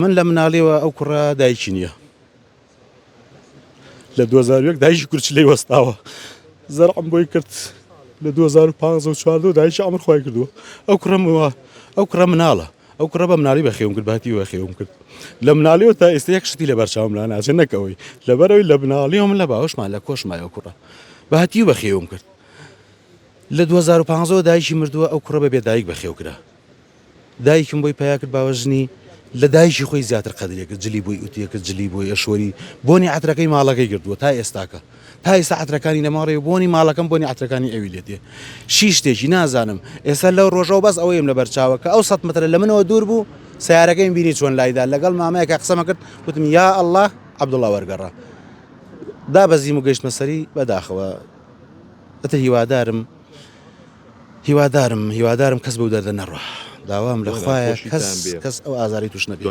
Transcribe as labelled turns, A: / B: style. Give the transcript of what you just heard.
A: من لە مناڵیەوە ئەو کوڕە دایکی نییە لە 2001 دایکی کورچ لێی وەستاوە زەرعم بۆی کرد لە 2015 دایکی ئەمر خۆی کردووە ئەو کوڕە مناڵە ئەو کوڕە بە مناڵی بەخێوم کرد باتی بەخێوم کرد لە مناڵیەوە تا ئێستا یەک شتی لە بەرچاوم لا ناچێت نەکەوەی لەبەرەوەی لە مناڵیەوە من لە باوەشمان لە کۆشمایە کوڕە باتی بەخێوم کرد لە 2015 دایکی مردووە ئەو کوڕە بە بێدایک بەخێو کرا دایکم بۆی پیا کرد باوەژنی لە دایکی خۆی زیاتر قەدرێکە جلی بۆی ئوتیەکە جلی بۆی ئەشۆری بۆنی عەترەکەی ماڵەکەی کردووە تا ئێستاکە تا ئێستا عەترەکانی لەماڕێ بۆنی ماڵەکەم بۆنی عەترەکانی ئەوی لێ دێ شی شتێکی نازانم ئێستا لەو ڕۆژەوە بەس ئەوەیم لە بەرچاوە کە ئەو 100 مترە لە منەوە دوور بوو سیارەکەیم بینی چۆن لایدا لەگەڵ مامەیەکە قسەمە کرد وتم یا ئەڵڵا عەبدوڵڵا وەرگەڕا دابەزیم و گەیشتمە سەری بەداخەوە ئەتر هیوادارم کەس بەو دەردە نەڕوا داوام لە خوایە کەس ئەو ئازاری توش نەبێت.